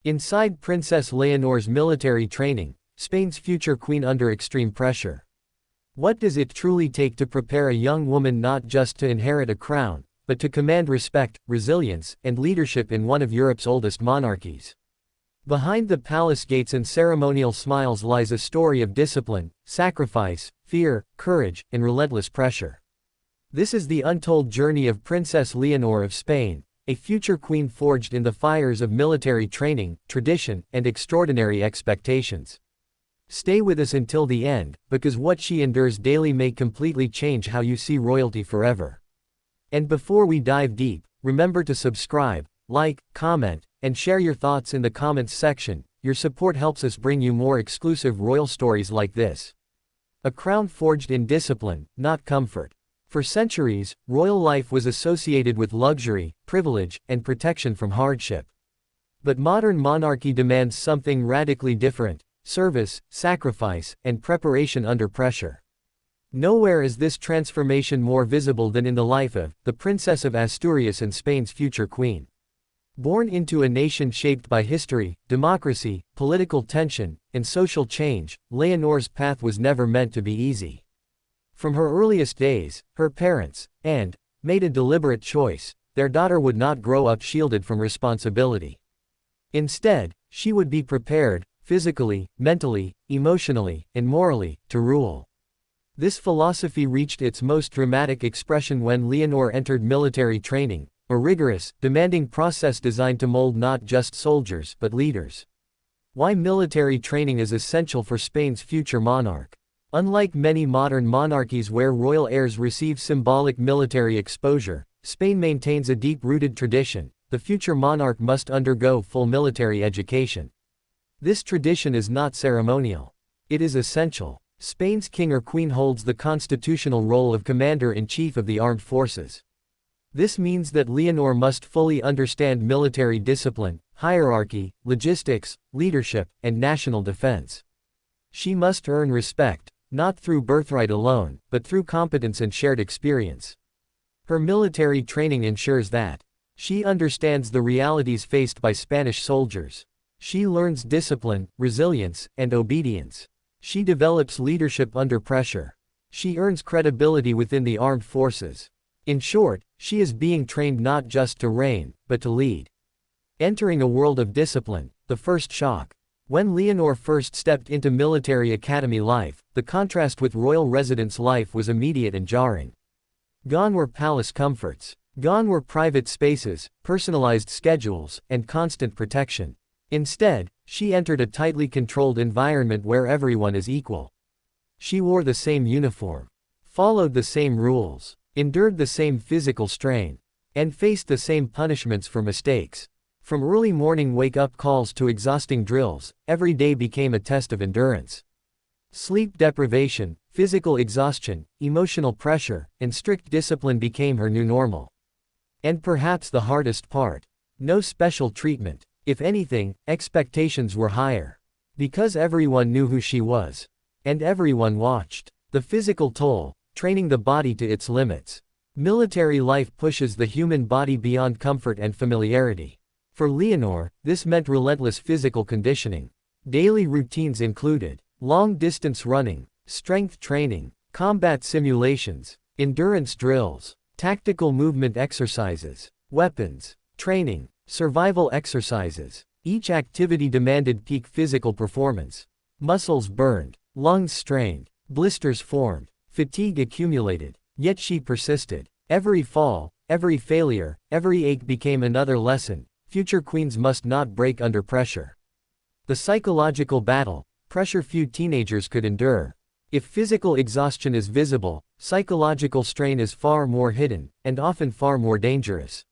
Inside Princess Leonor's military training, Spain's future queen under extreme pressure. What does it truly take to prepare a young woman not just to inherit a crown, but to command respect, resilience, and leadership in one of Europe's oldest monarchies? Behind the palace gates and ceremonial smiles lies a story of discipline, sacrifice, fear, courage, and relentless pressure. This is the untold journey of Princess Leonor of Spain, a future queen forged in the fires of military training, tradition, and extraordinary expectations. Stay with us until the end, because what she endures daily may completely change how you see royalty forever. And before we dive deep, remember to subscribe, like, comment, and share your thoughts in the comments section. Your support helps us bring you more exclusive royal stories like this. A crown forged in discipline, not comfort. For centuries, royal life was associated with luxury, privilege, and protection from hardship. But modern monarchy demands something radically different: service, sacrifice, and preparation under pressure. Nowhere is this transformation more visible than in the life of the Princess of Asturias and Spain's future queen. Born into a nation shaped by history, democracy, political tension, and social change, Leonor's path was never meant to be easy. From her earliest days, her parents made a deliberate choice: their daughter would not grow up shielded from responsibility. Instead, she would be prepared, physically, mentally, emotionally, and morally, to rule. This philosophy reached its most dramatic expression when Leonor entered military training, a rigorous, demanding process designed to mold not just soldiers but leaders. Why military training is essential for Spain's future monarch. Unlike many modern monarchies where royal heirs receive symbolic military exposure, Spain maintains a deep-rooted tradition: the future monarch must undergo full military education. This tradition is not ceremonial. It is essential. Spain's king or queen holds the constitutional role of commander-in-chief of the armed forces. This means that Leonor must fully understand military discipline, hierarchy, logistics, leadership, and national defense. She must earn respect, not through birthright alone, but through competence and shared experience. Her military training ensures that she understands the realities faced by Spanish soldiers. She learns discipline, resilience, and obedience. She develops leadership under pressure. She earns credibility within the armed forces. In short, she is being trained not just to reign, but to lead. Entering a world of discipline, the first shock. When Leonor first stepped into military academy life, the contrast with royal residence life was immediate and jarring. Gone were palace comforts. Gone were private spaces, personalized schedules, and constant protection. Instead, she entered a tightly controlled environment where everyone is equal. She wore the same uniform, followed the same rules, endured the same physical strain, and faced the same punishments for mistakes. From early morning wake-up calls to exhausting drills, every day became a test of endurance. Sleep deprivation, physical exhaustion, emotional pressure, and strict discipline became her new normal. And perhaps the hardest part: no special treatment. If anything, expectations were higher. Because everyone knew who she was. And everyone watched. The physical toll, training the body to its limits. Military life pushes the human body beyond comfort and familiarity. For Leonor, this meant relentless physical conditioning. Daily routines included long-distance running, strength training, combat simulations, endurance drills, tactical movement exercises, weapons training, survival exercises. Each activity demanded peak physical performance. Muscles burned, lungs strained, blisters formed, fatigue accumulated. Yet she persisted. Every fall, every failure, every ache became another lesson: future queens must not break under pressure. The psychological battle, pressure few teenagers could endure. If physical exhaustion is visible, psychological strain is far more hidden, and often far more dangerous.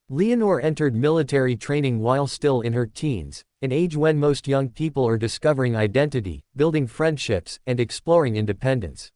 Leonor entered military training while still in her teens, an age when most young people are discovering identity, building friendships, and exploring independence.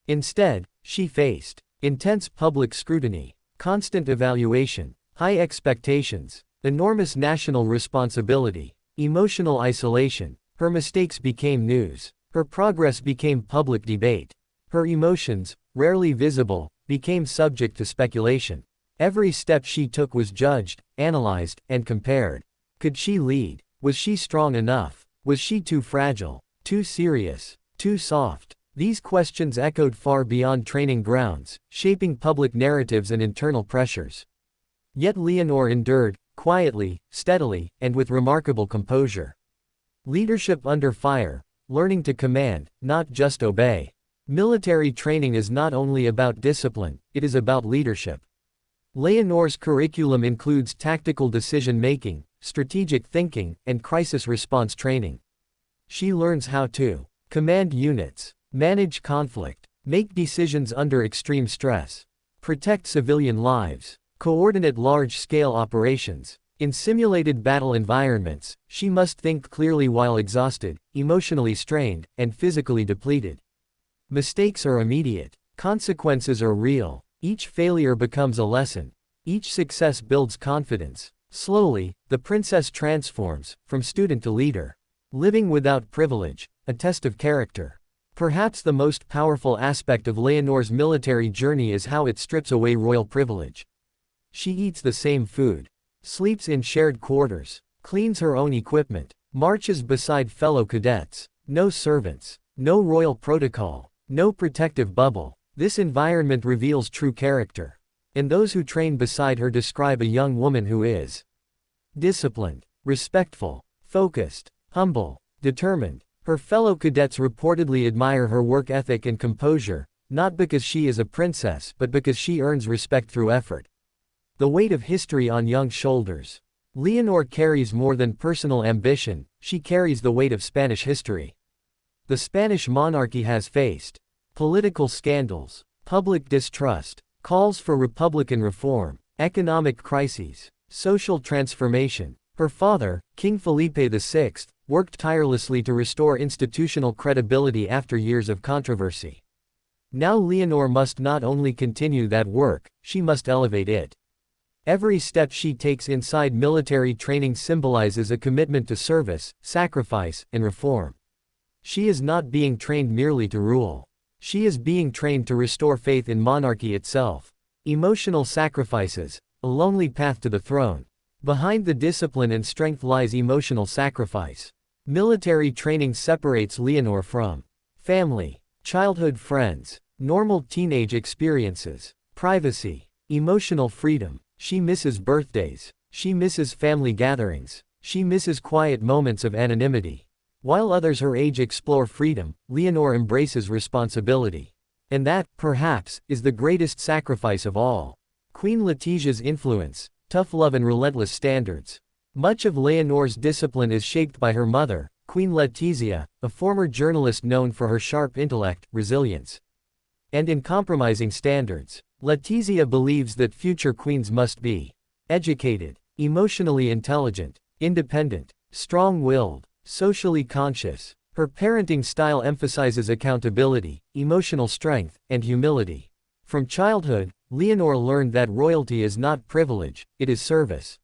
Instead, she faced intense public scrutiny, constant evaluation, high expectations, enormous national responsibility, emotional isolation. Her mistakes became news. Her progress became public debate. Her emotions, rarely visible, became subject to speculation. Every step she took was judged, analyzed, and compared. Could she lead? Was she strong enough? Was she too fragile? Too serious? Too soft? These questions echoed far beyond training grounds, shaping public narratives and internal pressures. Yet Leonor endured, quietly, steadily, and with remarkable composure. Leadership under fire, learning to command, not just obey. Military training is not only about discipline, it is about leadership. Leonor's curriculum includes tactical decision-making, strategic thinking, and crisis response training. She learns how to command units, manage conflict, make decisions under extreme stress, protect civilian lives, coordinate large-scale operations. In simulated battle environments, she must think clearly while exhausted, emotionally strained, and physically depleted. Mistakes are immediate. Consequences are real. Each failure becomes a lesson. Each success builds confidence. Slowly, the princess transforms, from student to leader. Living without privilege, a test of character. Perhaps the most powerful aspect of Leonor's military journey is how it strips away royal privilege. She eats the same food, sleeps in shared quarters, cleans her own equipment, marches beside fellow cadets. No servants, no royal protocol, no protective bubble. This environment reveals true character. And those who train beside her describe a young woman who is disciplined, respectful, focused, humble, determined. Her fellow cadets reportedly admire her work ethic and composure, not because she is a princess but because she earns respect through effort. The weight of history on young shoulders. Leonor carries more than personal ambition, she carries the weight of Spanish history. The Spanish monarchy has faced political scandals, public distrust, calls for republican reform, economic crises, social transformation. Her father, King Felipe VI, worked tirelessly to restore institutional credibility after years of controversy. Now Leonor must not only continue that work, she must elevate it. Every step she takes inside military training symbolizes a commitment to service, sacrifice, and reform. She is not being trained merely to rule. She is being trained to restore faith in monarchy itself. Emotional sacrifices, a lonely path to the throne. Behind the discipline and strength lies emotional sacrifice. Military training separates Leonor from family, childhood friends, normal teenage experiences, privacy, emotional freedom. She misses birthdays. She misses family gatherings. She misses quiet moments of anonymity. While others her age explore freedom, Leonor embraces responsibility. And that, perhaps, is the greatest sacrifice of all. Queen Letitia's influence, tough love and relentless standards. Much of Leonor's discipline is shaped by her mother, Queen Letizia, a former journalist known for her sharp intellect, resilience, and uncompromising standards. Letizia believes that future queens must be educated, emotionally intelligent, independent, strong-willed, socially conscious. Her parenting style emphasizes accountability, emotional strength, and humility. From childhood, Leonor learned that royalty is not privilege, it is service.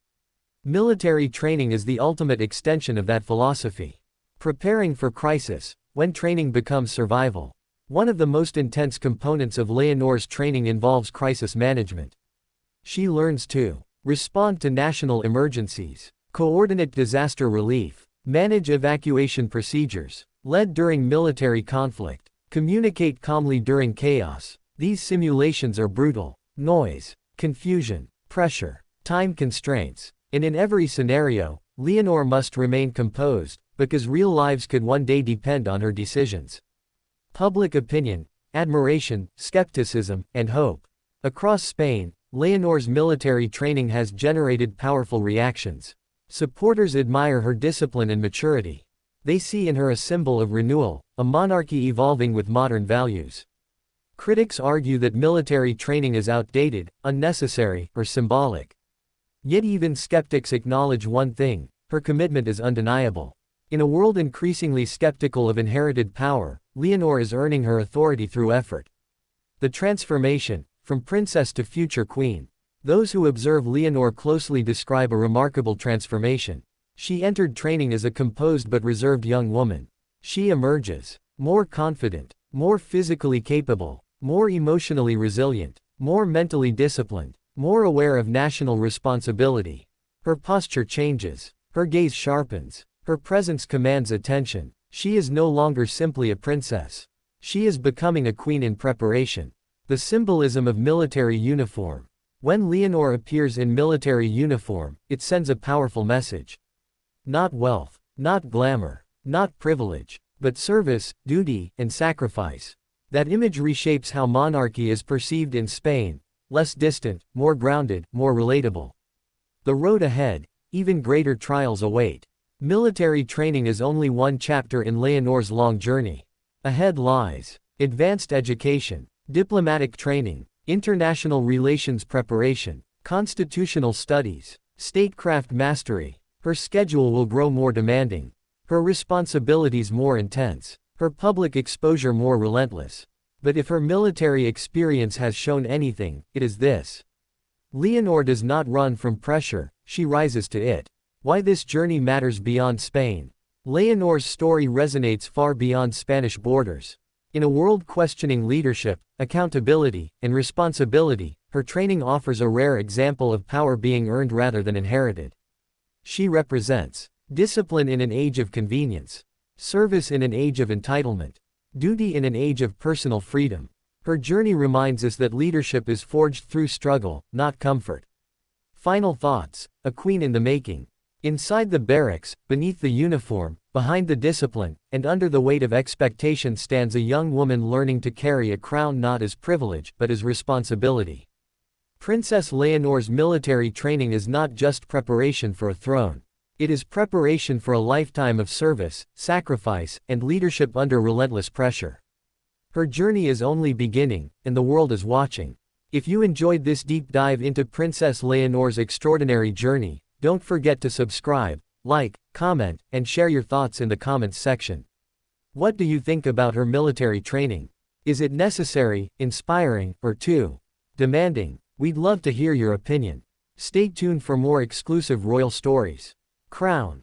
Military training is the ultimate extension of that philosophy. Preparing for crisis, when training becomes survival. One of the most intense components of Leonor's training involves crisis management. She learns to respond to national emergencies, coordinate disaster relief, manage evacuation procedures, lead during military conflict, communicate calmly during chaos. These simulations are brutal. Noise, confusion, pressure, time constraints. And in every scenario, Leonor must remain composed, because real lives could one day depend on her decisions. Public opinion, admiration, skepticism, and hope. Across Spain, Leonor's military training has generated powerful reactions. Supporters admire her discipline and maturity. They see in her a symbol of renewal, a monarchy evolving with modern values. Critics argue that military training is outdated, unnecessary, or symbolic. Yet even skeptics acknowledge one thing: her commitment is undeniable. In a world increasingly skeptical of inherited power, Leonor is earning her authority through effort. The transformation, from princess to future queen. Those who observe Leonor closely describe a remarkable transformation. She entered training as a composed but reserved young woman. She emerges more confident, more physically capable, more emotionally resilient, more mentally disciplined, more aware of national responsibility. Her posture changes. Her gaze sharpens. Her presence commands attention. She is no longer simply a princess. She is becoming a queen in preparation. The symbolism of military uniform. When Leonor appears in military uniform, it sends a powerful message. Not wealth, not glamour, not privilege, but service, duty, and sacrifice. That image reshapes how monarchy is perceived in Spain, less distant, more grounded, more relatable. The road ahead, even greater trials await. Military training is only one chapter in Leonor's long journey. Ahead lies advanced education, diplomatic training, international relations preparation, constitutional studies, statecraft mastery. Her schedule will grow more demanding. Her responsibilities more intense. Her public exposure more relentless. But if her military experience has shown anything, it is this. Leonor does not run from pressure, she rises to it. Why this journey matters beyond Spain. Leonor's story resonates far beyond Spanish borders. In a world questioning leadership, accountability, and responsibility, her training offers a rare example of power being earned rather than inherited. She represents discipline in an age of convenience, service in an age of entitlement, duty in an age of personal freedom. Her journey reminds us that leadership is forged through struggle, not comfort. Final thoughts: a queen in the making. Inside the barracks, beneath the uniform, behind the discipline, and under the weight of expectation stands a young woman learning to carry a crown not as privilege but as responsibility. Princess Leonor's military training is not just preparation for a throne. It is preparation for a lifetime of service, sacrifice, and leadership under relentless pressure. Her journey is only beginning, and the world is watching. If you enjoyed this deep dive into Princess Leonor's extraordinary journey, don't forget to subscribe, like, comment, and share your thoughts in the comments section. What do you think about her military training? Is it necessary, inspiring, or too demanding? We'd love to hear your opinion. Stay tuned for more exclusive royal stories. Crown.